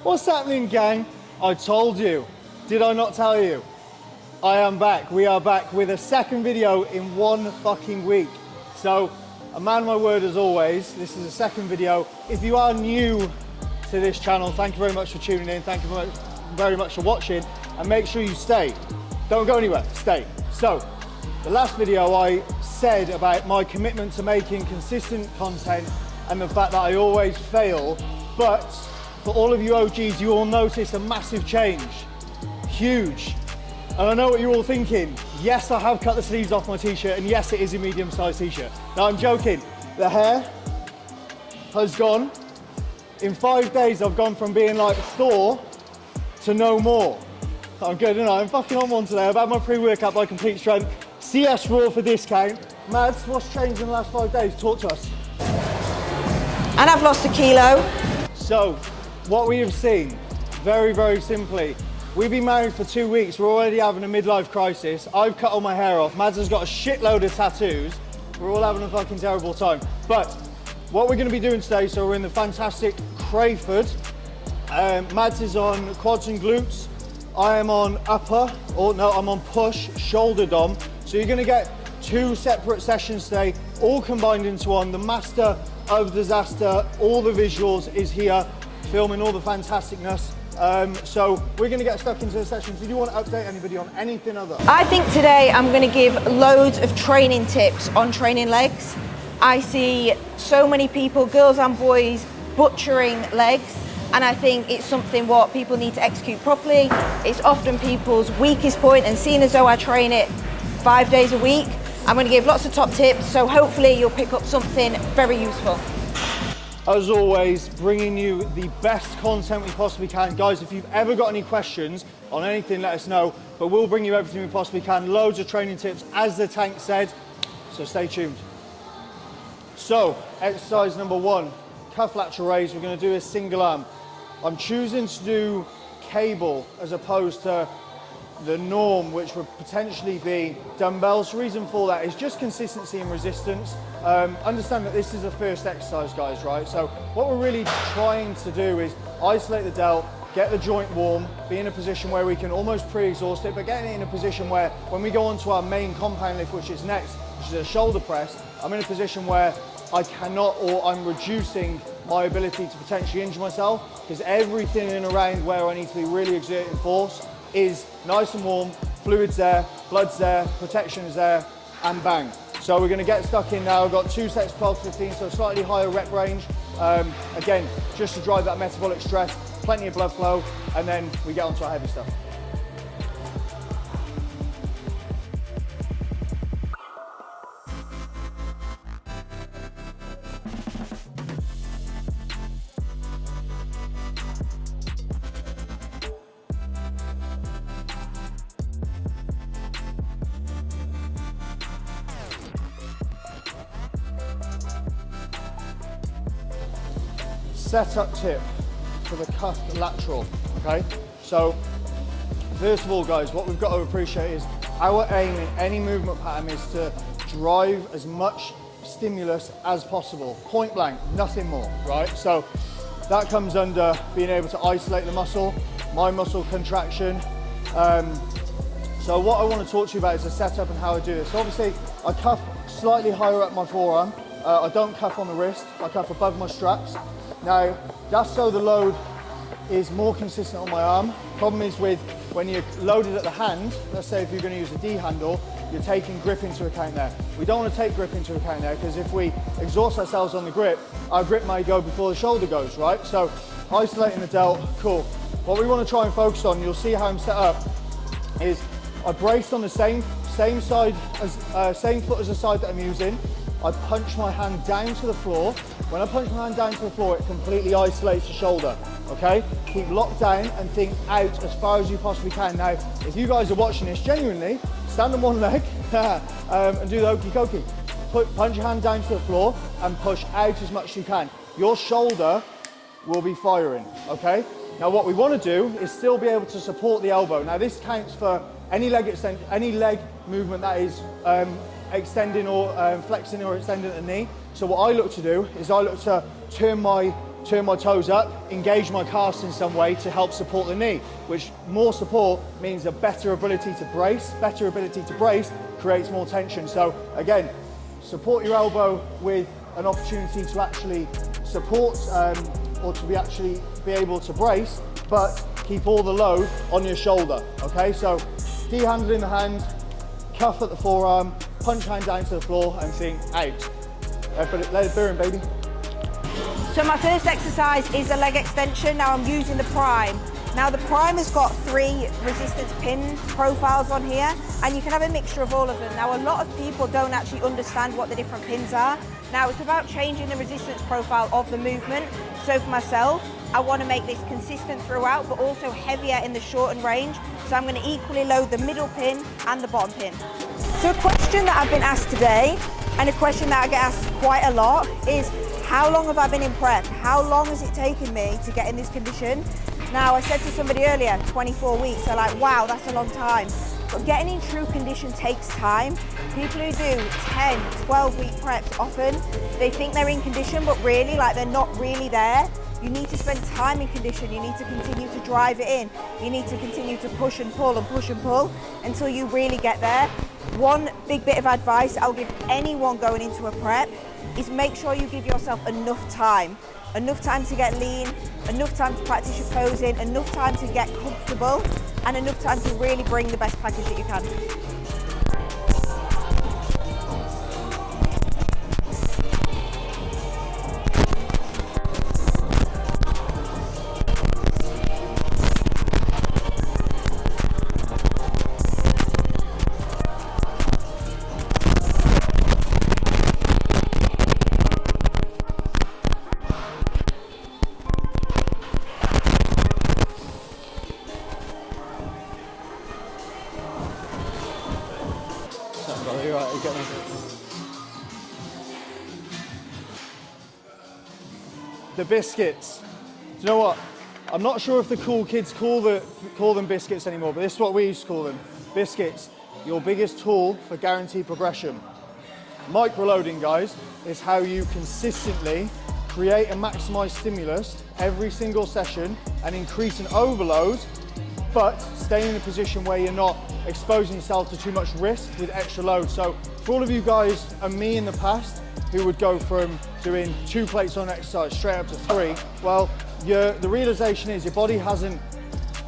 What's happening, gang? I told you. Did I not tell you? I am back. We are back with a second video in 1 fucking week. So, a man of my word as always. This is a second video. If you are new to this channel, thank you very much for tuning in. Thank you very much for watching. And make sure you stay. Don't go anywhere. Stay. So, the last video I said about my commitment to making consistent content and the fact that I always fail, but for all of you OGs, you will notice a massive change. Huge. And I know what you're all thinking. Yes, I have cut the sleeves off my t-shirt, and yes, it is a medium-sized t-shirt. Now, I'm joking. The hair has gone. In 5 days, I've gone from being like Thor to no more. I'm good, and I'm fucking on one today. I've had my pre-workout by Complete Strength. CS Raw for discount. Mads, what's changed in the last 5 days? Talk to us. And I've lost 1 kilo. So, what we have seen, very, very simply, we've been married for 2 weeks. We're already having a midlife crisis. I've cut all my hair off. Mads has got a shitload of tattoos. We're all having a fucking terrible time. But what we're going to be doing today, so we're in the fantastic Crayford. Mads is on quads and glutes. I am on upper, or no, I'm on push, shoulder dom. So you're going to get 2 separate sessions today, all combined into one. The master of disaster, all the visuals is here, filming all the fantasticness. So we're going to get stuck into the sessions. Did you want to update anybody on anything other? I think today I'm going to give loads of training tips on training legs. I see so many people, girls and boys, butchering legs, and I think it's something what people need to execute properly. It's often people's weakest point, and seeing as though I train it 5 days a week, I'm going to give lots of top tips, so hopefully you'll pick up something very useful. As always, bringing you the best content we possibly can. Guys, if you've ever got any questions on anything, let us know. But we'll bring you everything we possibly can. Loads of training tips, as the tank said. So stay tuned. So, exercise number 1, cuff lateral raise. We're going to do a single arm. I'm choosing to do cable as opposed to the norm, which would potentially be dumbbells. The reason for that is just consistency and resistance. Understand that this is the first exercise, guys, right? So what we're really trying to do is isolate the delt, get the joint warm, be in a position where we can almost pre-exhaust it, but getting it in a position where when we go on to our main compound lift, which is next, which is a shoulder press, I'm in a position where I cannot, or I'm reducing my ability to potentially injure myself, because everything in and around where I need to be really exerting force is nice and warm, fluids there, blood's there, protection is there, and bang. So we're gonna get stuck in now. I've got 2 sets, 12, 15, so slightly higher rep range. Again, just to drive that metabolic stress, plenty of blood flow, and then we get onto our heavy stuff. Setup tip for the cuff lateral, okay? So, first of all, guys, what we've got to appreciate is our aim in any movement pattern is to drive as much stimulus as possible, point blank, nothing more, right? So, that comes under being able to isolate the muscle, my muscle contraction. So what I want to talk to you about is the setup and how I do this. So obviously, I cuff slightly higher up my forearm. I don't cuff on the wrist, I cuff above my straps. Now, that's so the load is more consistent on my arm. Problem is with when you're loaded at the hand, let's say if you're going to use a D handle, you're taking grip into account there. We don't want to take grip into account there, because if we exhaust ourselves on the grip, our grip may go before the shoulder goes, right? So isolating the delt, cool. What we want to try and focus on, you'll see how I'm set up, is I brace on the same side as same foot as the side that I'm using. I punch my hand down to the floor. When I punch my hand down to the floor, it completely isolates the shoulder, okay? Keep locked down and think out as far as you possibly can. Now, if you guys are watching this, genuinely, stand on one leg and do the okey dokey. Punch your hand down to the floor and push out as much as you can. Your shoulder will be firing, okay? Now, what we want to do is still be able to support the elbow. Now, this counts for any leg movement that is extending or flexing or extending the knee. So what I look to do is I look to turn my turn my toes up, engage my calves in some way to help support the knee, which more support means a better ability to brace. Better ability to brace creates more tension. So again, support your elbow with an opportunity to actually support or to be able to brace, but keep all the load on your shoulder, okay? So D handle in the hand, cuff at the forearm, punch hand down to the floor and think out. Let it burn, baby. So my first exercise is a leg extension. Now I'm using the prime. Now the prime has got 3 resistance pin profiles on here, and you can have a mixture of all of them. Now a lot of people don't actually understand what the different pins are. Now it's about changing the resistance profile of the movement. So for myself, I want to make this consistent throughout, but also heavier in the shortened range. So I'm going to equally load the middle pin and the bottom pin. So a question that I've been asked today, and a question that I get asked quite a lot, is how long have I been in prep? How long has it taken me to get in this condition? Now I said to somebody earlier, 24 weeks. They're like, wow, that's a long time. But getting in true condition takes time. People who do 10, 12-week preps, often they think they're in condition, but really, like, they're not really there. You need to spend time in condition. You need to continue to drive it in. You need to continue to push and pull and push and pull until you really get there. One big bit of advice I'll give anyone going into a prep is make sure you give yourself enough time. Enough time to get lean, enough time to practice your posing, enough time to get comfortable, and enough time to really bring the best package that you can. The biscuits. Do you know what? I'm not sure if the cool kids call them biscuits anymore, but this is what we used to call them. Biscuits, your biggest tool for guaranteed progression. Microloading, guys, is how you consistently create and maximize stimulus every single session and increase an overload, but stay in a position where you're not exposing yourself to too much risk with extra load. So for all of you guys and me in the past who would go from doing 2 plates on exercise straight up to 3, well, the realization is your body hasn't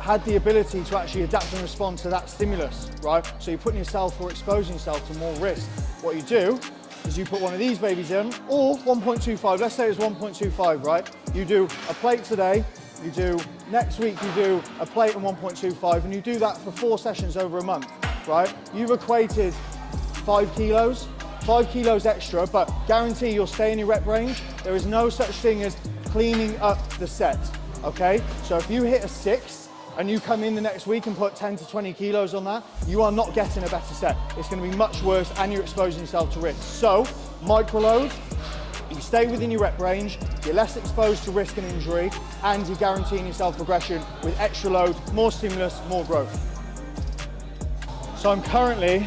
had the ability to actually adapt and respond to that stimulus, right? So you're putting yourself or exposing yourself to more risk. What you do is you put one of these babies in, or 1.25, let's say it's 1.25, right? You do a plate today, you do next week, you do a plate and 1.25, and you do that for 4 sessions over a month, right? You've equated 5 kilos extra, but guarantee you'll stay in your rep range. There is no such thing as cleaning up the set, okay? So if you hit a 6 and you come in the next week and put 10 to 20 kilos on that, you are not getting a better set. It's gonna be much worse and you're exposing yourself to risk. So, microload, you stay within your rep range, you're less exposed to risk and injury, and you're guaranteeing yourself progression with extra load, more stimulus, more growth. So I'm currently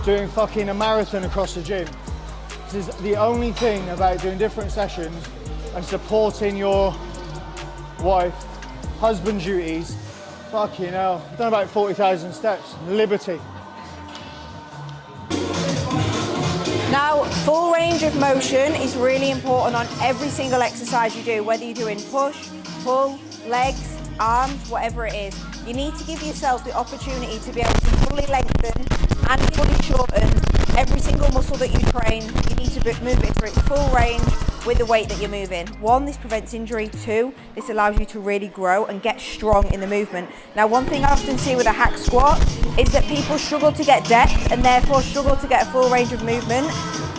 doing fucking a marathon across the gym. This is the only thing about doing different sessions and supporting your wife, husband duties. Fucking hell, I've done about 40,000 steps, liberty. Now, full range of motion is really important on every single exercise you do, whether you're doing push, pull, legs, arms, whatever it is. You need to give yourself the opportunity to be able to fully lengthen and fully shorten every single muscle that you train. You need to move it through its full range with the weight that you're moving. 1, this prevents injury. 2, this allows you to really grow and get strong in the movement. Now, one thing I often see with a hack squat is that people struggle to get depth and therefore struggle to get a full range of movement.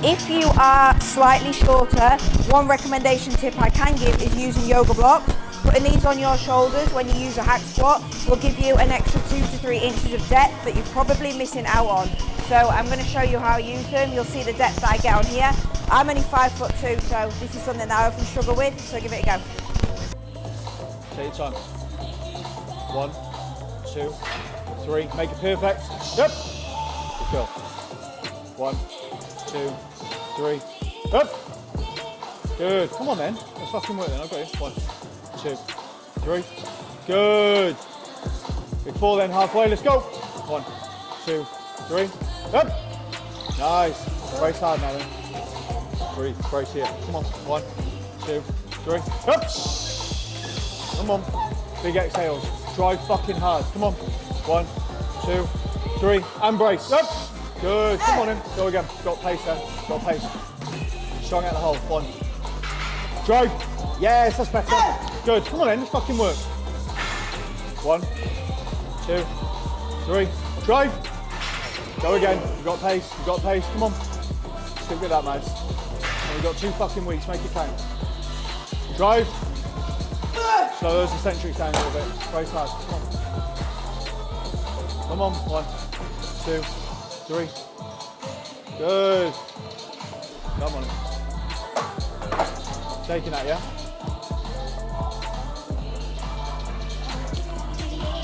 If you are slightly shorter, one recommendation tip I can give is using yoga blocks. Putting these on your shoulders when you use a hack squat will give you an extra 2 to 3 inches of depth that you're probably missing out on. So I'm going to show you how I use them. You'll see the depth that I get on here. I'm only 5'2", so this is something that I often struggle with, so give it a go. Take your time. 1, 2, 3, make it perfect. Yep. Good girl. 1, 2, 3, up. Good. Come on then. Let's fucking work then. I've got you. 1, 2, 3. Good. Big 4 then, halfway. Let's go. 1, 2, 3. Up. Nice. Brace hard now then. Breathe. Brace here. Come on. 1, 2, 3. Up. Come on. Big exhales. Drive fucking hard. Come on. 1, 2, 3. And brace. Up. Good. Come on in. Go again. Got pace there. Got pace. Strong out the hole. 1. Drive. Yes, that's better. Good. Come on in. Let's fucking work. 1, 2, 3. Drive. Go again. You've got pace. You've got pace. Come on. Stick with that, mates. And we've got 2 fucking weeks. Make it count. Drive. Slow those eccentrics down a little bit. Brace hard. Come on. Come on. 1, 2, 3. Good. Come on. Taking that, yeah?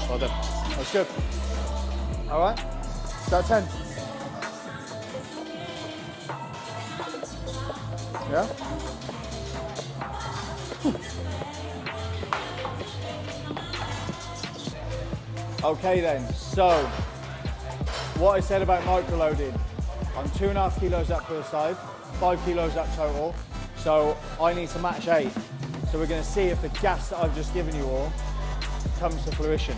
Well done. That's good. All right. Is that 10? Yeah? Okay then, so what I said about microloading, I'm 2.5 kilos up per side, 5 kilos up total, so I need to match 8. So we're going to see if the gas that I've just given you all comes to fruition.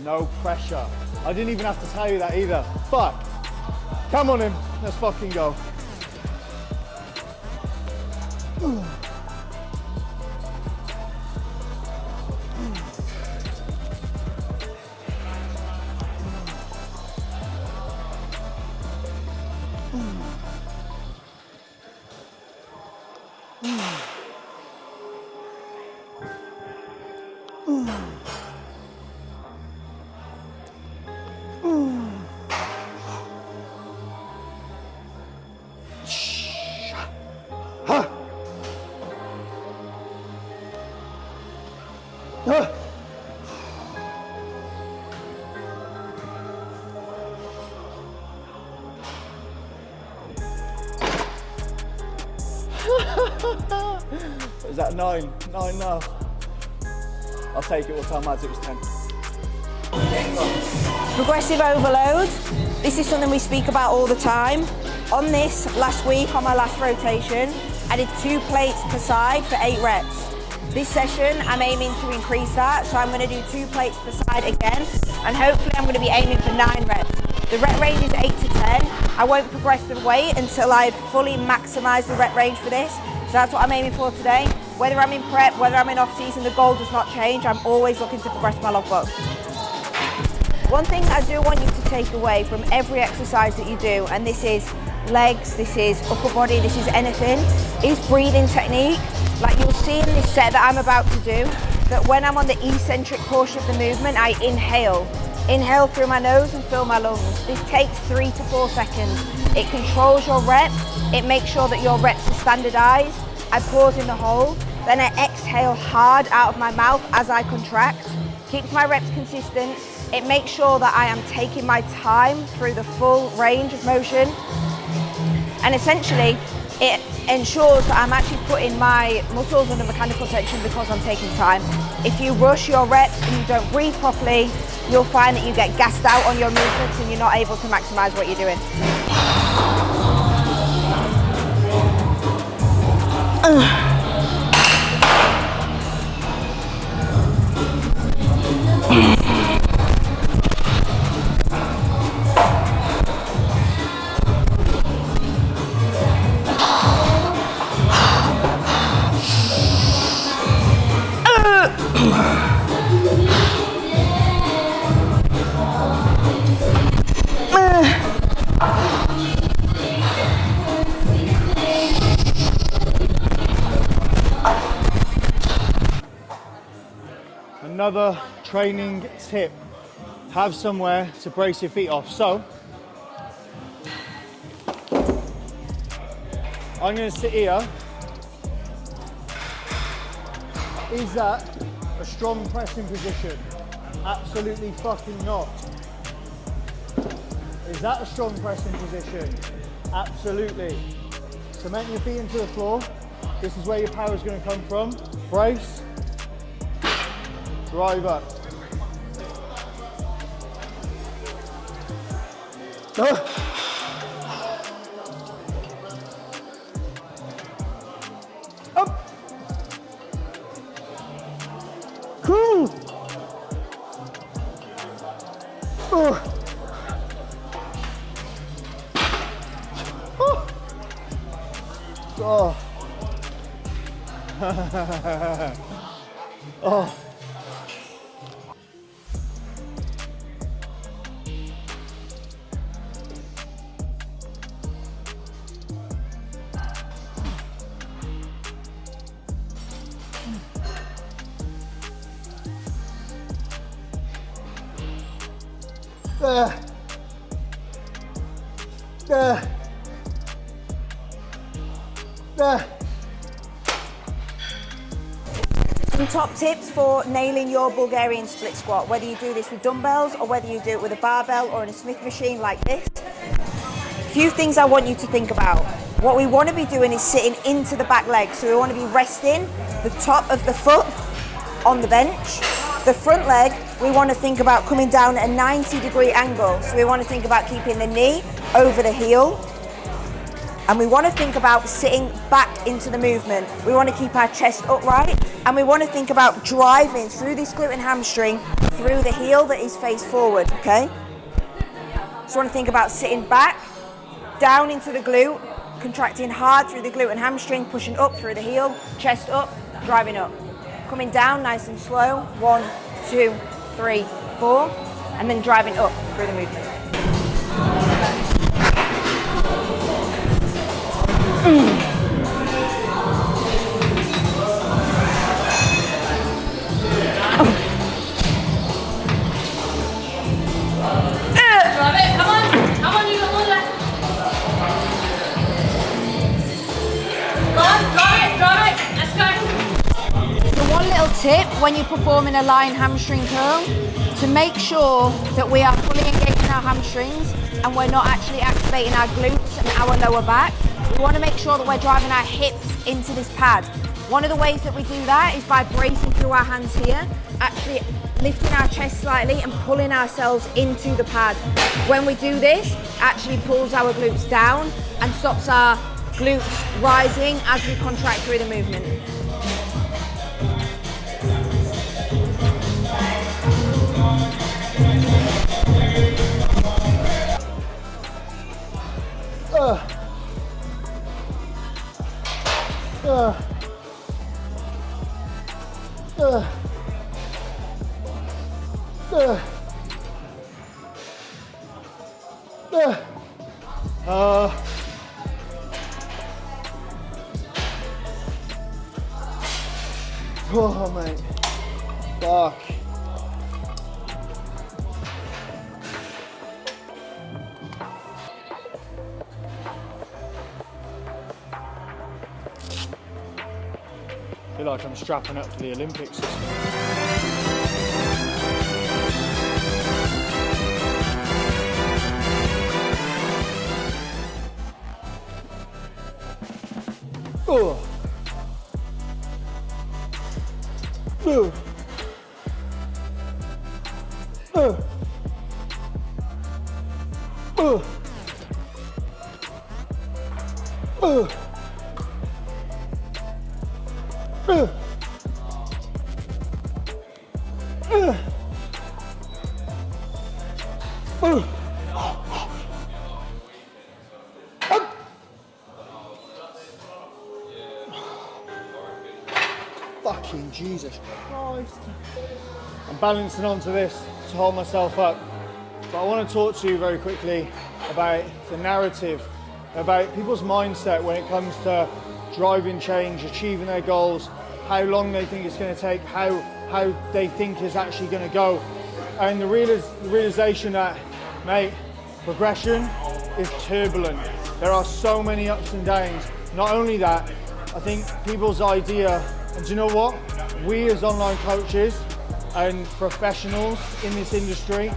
No pressure. I didn't even have to tell you that either. Fuck. Come on in, let's fucking go. Is that 9? 9 now. I'll take it. What time lads? It was 10. Progressive overload. This is something we speak about all the time. On this, last week, on my last rotation, I did 2 plates per side for 8 reps. This session, I'm aiming to increase that, so I'm going to do 2 plates per side again, and hopefully I'm going to be aiming for 9 reps. The rep range is 8 to 10. I won't progress the weight until I've fully maximised the rep range for this, so that's what I'm aiming for today. Whether I'm in prep, whether I'm in off-season, the goal does not change. I'm always looking to progress my logbook. One thing I do want you to take away from every exercise that you do, and this is legs, this is upper body, this is anything, is breathing technique. Like you'll see in this set that I'm about to do, that when I'm on the eccentric portion of the movement, I inhale. Inhale through my nose and fill my lungs. This takes 3 to 4 seconds. It controls your rep. It makes sure that your reps are standardized. I pause in the hold, then I exhale hard out of my mouth as I contract. Keeps my reps consistent. It makes sure that I am taking my time through the full range of motion. And essentially, it ensures that I'm actually putting my muscles under mechanical tension because I'm taking time. If you rush your reps and you don't breathe properly, you'll find that you get gassed out on your movements and you're not able to maximize what you're doing. Another training tip, have somewhere to brace your feet off. So, I'm going to sit here. Is that a strong pressing position? Absolutely fucking not. Is that a strong pressing position? Absolutely. Cement your feet into the floor, This is where your power is going to come from. Brace, drive up. Up. Cool. Oh. Oh. Oh. Some top tips for nailing your Bulgarian split squat, whether you do this with dumbbells or whether you do it with a barbell or in a Smith machine like this. A few things I want you to think about. What we want to be doing is sitting into the back leg. So we want to be resting the top of the foot on the bench. The front leg, we want to think about coming down at a 90-degree angle. So we want to think about keeping the knee over the heel. And we want to think about sitting back into the movement. We want to keep our chest upright. And we want to think about driving through this glute and hamstring through the heel that is face forward, okay? So we want to think about sitting back, down into the glute, contracting hard through the glute and hamstring, pushing up through the heel, chest up, driving up. Coming down nice and slow, 1, 2, 3, 4, and then driving up through the movement. Tip when you're performing a lying hamstring curl to make sure that we are fully engaging our hamstrings and we're not actually activating our glutes and our lower back. We want to make sure that we're driving our hips into this pad. One of the ways that we do that is by bracing through our hands here, actually lifting our chest slightly and pulling ourselves into the pad. When we do this, it actually pulls our glutes down and stops our glutes rising as we contract through the movement. Oh, mate. Fuck. I feel like I'm strapping up for the Olympics. Oh. Oh. Oh. Oh. Oh. Fucking Jesus Christ. I'm balancing onto this to hold myself up. But I want to talk to you very quickly about the narrative, about people's mindset when it comes to driving change, achieving their goals, how long they think it's going to take, how they think it's actually going to go. And the realization that, mate, progression is turbulent. There are so many ups and downs. Not only that, I think people's idea, and do you know what? We as online coaches and professionals in this industry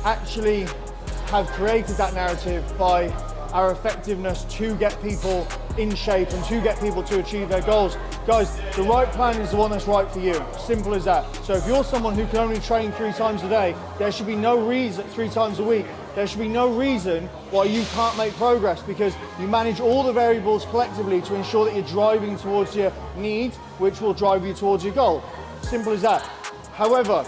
actually have created that narrative by our effectiveness to get people in shape and to get people to achieve their goals. Guys, the right plan is the one that's right for you. Simple as that. So if you're someone who can only train 3 times a day, there should be no reason, 3 times a week, there should be no reason why you can't make progress, because you manage all the variables collectively to ensure that you're driving towards your need, which will drive you towards your goal. Simple as that. However,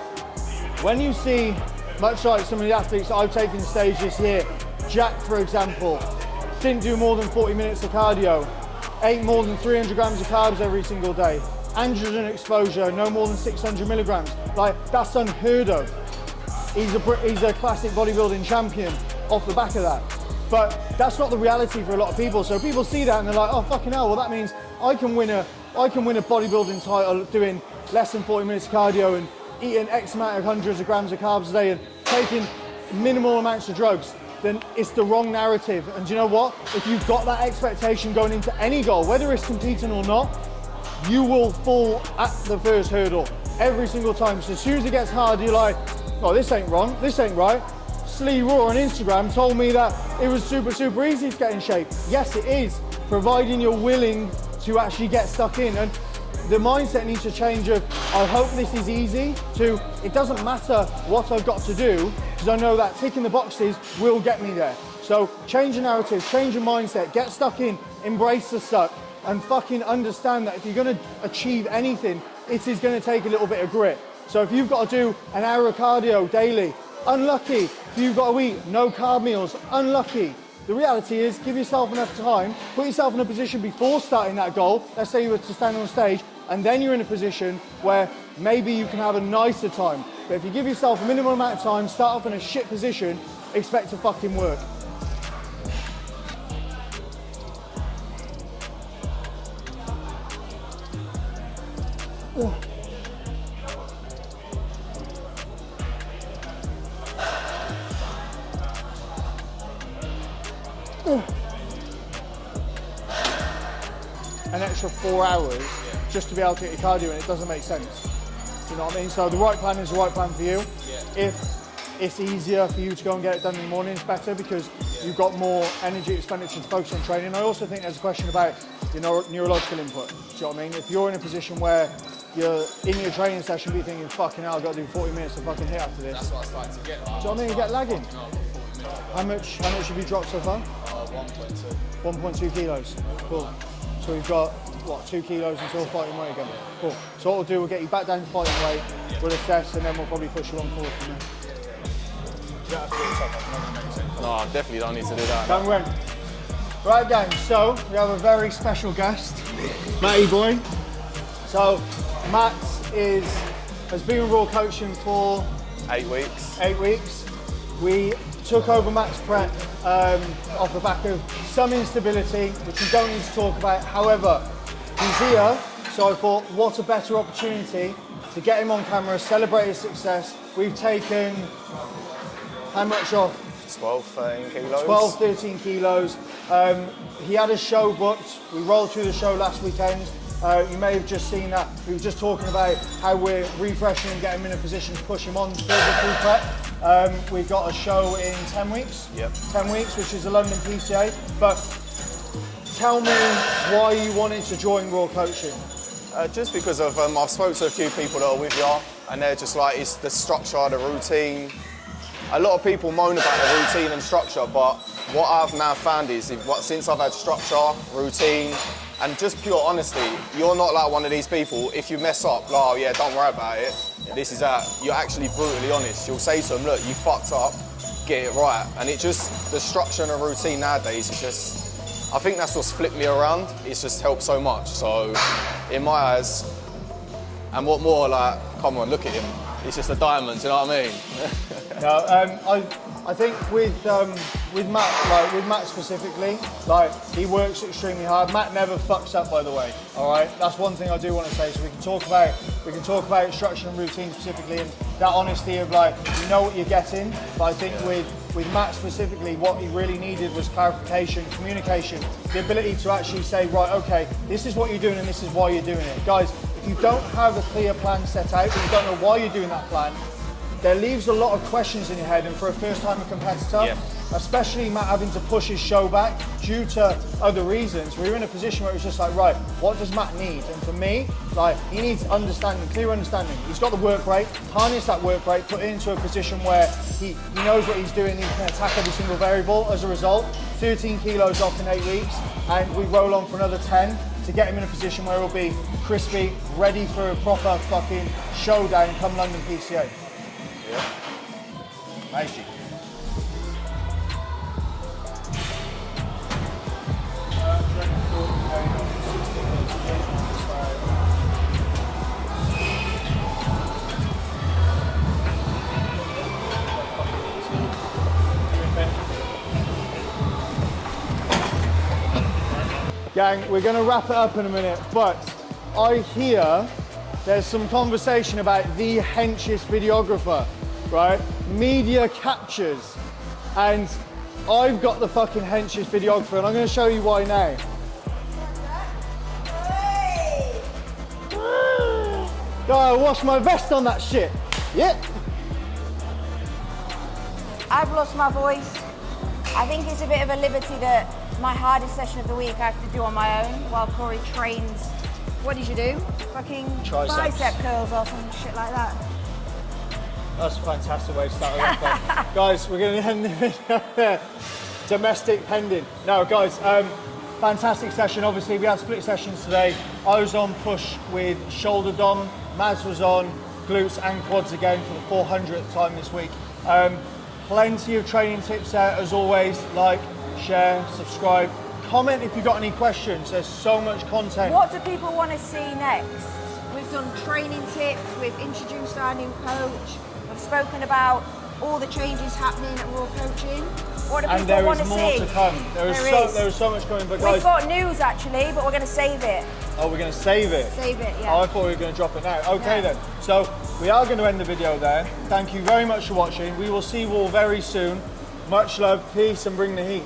when you see, much like some of the athletes that I've taken stage this year, Jack, for example, didn't do more than 40 minutes of cardio, ate more than 300 grams of carbs every single day, androgen exposure, no more than 600 milligrams. Like, that's unheard of. He's a classic bodybuilding champion off the back of that. But that's not the reality for a lot of people. So people see that and they're like, oh, fucking hell, well, that means I can win a bodybuilding title doing less than 40 minutes of cardio and eating X amount of hundreds of grams of carbs a day and taking minimal amounts of drugs. Then it's the wrong narrative. And do you know what? If you've got that expectation going into any goal, whether it's competing or not, you will fall at the first hurdle every single time. So as soon as it gets hard, you're like, oh, this ain't wrong, this ain't right. Slee Raw on Instagram told me that it was super, super easy to get in shape. Yes, it is, providing you're willing to actually get stuck in. And the mindset needs to change of, I hope this is easy, to, it doesn't matter what I've got to do, because I know that ticking the boxes will get me there. So change your narrative, change your mindset, get stuck in, embrace the suck, and fucking understand that if you're gonna achieve anything, it is gonna take a little bit of grit. So if you've got to do an hour of cardio daily, unlucky. If you've got to eat no carb meals, unlucky. The reality is, give yourself enough time, put yourself in a position before starting that goal. Let's say you were to stand on stage, and then you're in a position where maybe you can have a nicer time. But if you give yourself a minimum amount of time, start off in a shit position, expect to fucking work. Oh. An extra 4 hours just to be able to get your cardio, and it doesn't make sense. You know what I mean? So the right plan is the right plan for you. If it's easier for you to go and get it done in the morning, it's better because you've got more energy expenditure to focus on training. I also think there's a question about your neurological input. Do you know what I mean? If you're in a position where you're in your training session, be thinking, fucking hell, I've got to do 40 minutes of fucking hit after this. That's what I started to get. Do you know what I mean? You get lagging. How much have you dropped so far? 1.2. 1.2 kilos. Cool. So we've got, what, 2 kilos until fighting weight again? Cool. So what we'll do, we'll get you back down to fighting weight, we'll assess, and then we'll probably push you on forward from there. You don't have to do it yourself. No, I definitely don't need to do that. Come on. Right, gang, so we have a very special guest, Matty boy. So Matt has been with Raw Coaching for 8 weeks. 8 weeks. We took over Matt's prep off the back of some instability, which we don't need to talk about. However, he's here, so I thought, what a better opportunity to get him on camera, celebrate his success. We've taken how much off? 12, 13 kilos. 12, 13 kilos. He had a show booked. We rolled through the show last weekend. You may have just seen that. We were just talking about how we're refreshing and getting him in a position to push him on further through prep. We've got a show in 10 weeks. Yep. 10 weeks, which is the London PCA. But tell me why you wanted to join Raw Coaching. Just because of, I've spoken to a few people that are with you, and they're just like, it's the structure, the routine. A lot of people moan about the routine and structure, but what I've now found is, since I've had structure, routine, and just pure honesty, you're not like one of these people, if you mess up, like, oh yeah, don't worry about it, this is that. You're actually brutally honest. You'll say to them, look, you fucked up, get it right. And it just, the structure and the routine nowadays is just, I think that's what's flipped me around. It's just helped so much. So, in my eyes, and what more, like, come on, look at him. He's just a diamond, you know what I mean? No, I think with Matt, like with Matt specifically, like he works extremely hard. Matt never fucks up, by the way. All right, that's one thing I do want to say. So we can talk about structure and routine specifically, and that honesty of like you know what you're getting. But I think with Matt specifically, what he really needed was clarification, communication, the ability to actually say, right, okay, this is what you're doing and this is why you're doing it, guys. If you don't have a clear plan set out, and you don't know why you're doing that plan, there leaves a lot of questions in your head, and for a first-time competitor, especially Matt having to push his show back due to other reasons, we were in a position where it was just like, right, what does Matt need? And for me, like, he needs understanding, clear understanding. He's got the work rate, harness that work rate, put it into a position where he knows what he's doing, he can attack every single variable. As a result, 13 kilos off in 8 weeks, and we roll on for another 10 to get him in a position where he'll be crispy, ready for a proper fucking showdown come London PCA. Yeah. Magic. Gang, we're going to wrap it up in a minute, but I hear there's some conversation about the henchest videographer, right? Media captures, and I've got the fucking henchest videographer, and I'm going to show you why now. I washed my vest on that shit. Yeah. I've lost my voice. I think it's a bit of a liberty that my hardest session of the week I have to do on my own while Corey trains. What did you do? Fucking Triceps. bicep curls or some shit like that. That's a fantastic way to start a workout. Guys, we're going to end the video there. Domestic pending. No, guys, fantastic session. Obviously, we had split sessions today. I was on push with shoulder dom. Maz was on glutes and quads again for the 400th time this week. Plenty of training tips there, as always. Like, share, subscribe, comment if you've got any questions. There's so much content. What do people want to see next? We've done training tips, we've introduced our new coach, we've spoken about all the changes happening at Raw Coaching. What do people want to see? And there is more to come. There is so much coming, but guys... We've got news actually, but we're going to save it. Oh, we're going to save it? Save it, yeah. Oh, I thought we were going to drop it now. Okay then. So, we are going to end the video there. Thank you very much for watching. We will see you all very soon. Much love, peace, and bring the heat.